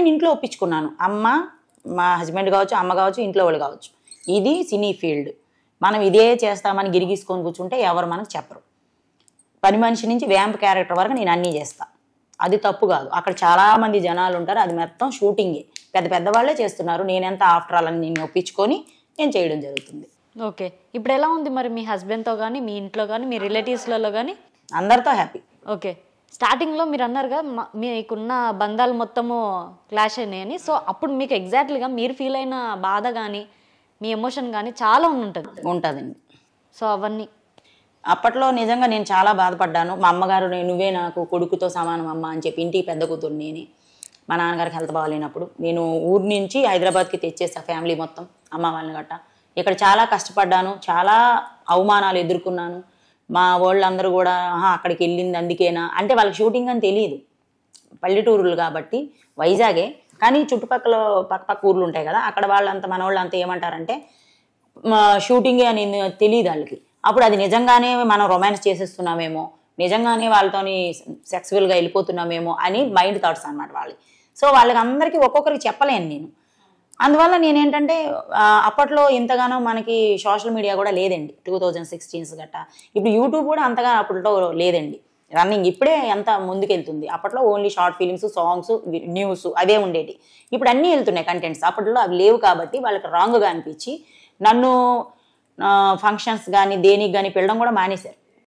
నేను ఇంట్లో ఒప్పించుకున్నాను. అమ్మ, మా హస్బెండ్ కావచ్చు, అమ్మ కావచ్చు, ఇంట్లో వాళ్ళు కావచ్చు, ఇది సినీ ఫీల్డ్, మనం ఇదే చేస్తామని గిరిగీసుకొని కూర్చుంటే ఎవరు మనకు చెప్పరు. పని మనిషి నుంచి వ్యాంప్ క్యారెక్టర్ వరకు నేను అన్నీ చేస్తాను. అది తప్పు కాదు. అక్కడ చాలామంది జనాలు ఉంటారు, అది మొత్తం షూటింగే, పెద్ద పెద్ద వాళ్ళే చేస్తున్నారు. నేనెంత ఆఫ్టర్ ఆల్ అని నేను ఒప్పించుకొని నేను చేయడం జరుగుతుంది. ఓకే. ఇప్పుడు ఎలా ఉంది మరి మీ హస్బెండ్తో కానీ, మీ ఇంట్లో కానీ, మీ రిలేటివ్స్లలో కానీ? అందరితో హ్యాపీ. ఓకే. స్టార్టింగ్లో మీరు అన్నారు కదా మీకున్న బంధాలు మొత్తము క్లాష్ అయినాయని. సో అప్పుడు మీకు ఎగ్జాక్ట్లీగా మీరు ఫీల్ అయిన బాధ కానీ, మీ ఎమోషన్ కానీ చాలా ఉంటుందండి. సో అవన్నీ అప్పట్లో నిజంగా నేను చాలా బాధపడ్డాను. మా అమ్మగారు నువ్వే నాకు కొడుకుతో సమానం అమ్మ అని చెప్పి, ఇంటికి పెద్ద కూతురు నేనే. మా నాన్నగారికి హెల్త్ బాగాలేనప్పుడు నేను ఊరి నుంచి హైదరాబాద్కి తెచ్చేసా ఫ్యామిలీ మొత్తం, అమ్మ వాళ్ళని గట్ట. ఇక్కడ చాలా కష్టపడ్డాను, చాలా అవమానాలు ఎదుర్కొన్నాను. మా వాళ్ళందరూ కూడా అక్కడికి వెళ్ళింది అందుకేనా అంటే, వాళ్ళకి షూటింగ్ అని తెలియదు, పల్లెటూరులు కాబట్టి వైజాగే, కానీ చుట్టుపక్కల పక్క ఊర్లు ఉంటాయి కదా, అక్కడ వాళ్ళంతా మన వాళ్ళంతా ఏమంటారంటే షూటింగే అని తెలియదు వాళ్ళకి. అప్పుడు అది నిజంగానే మనం రొమాన్స్ చేసేస్తున్నామేమో, నిజంగానే వాళ్ళతోని సెక్సువల్గా వెళ్ళిపోతున్నామేమో అని మైండ్ థాట్స్ అన్నమాట వాళ్ళకి. సో వాళ్ళకి అందరికీ ఒక్కొక్కరికి చెప్పలేను నేను. అందువల్ల నేనేంటంటే అప్పట్లో ఇంతగానో మనకి సోషల్ మీడియా కూడా లేదండి, 2016 గట్టా. ఇప్పుడు యూట్యూబ్ కూడా అంతగా అప్పట్లో లేదండి, రన్నింగ్. ఇప్పుడే ఎంత ముందుకెళ్తుంది. అప్పట్లో only short films, songs, news అవే ఉండేవి. ఇప్పుడు అన్నీ వెళ్తున్నాయి కంటెంట్స్. అప్పట్లో అవి లేవు కాబట్టి వాళ్ళకి రాంగ్గా అనిపించి నన్ను ఫంక్షన్స్ కానీ దేనికి కానీ పిలవడం కూడా మానేశారు.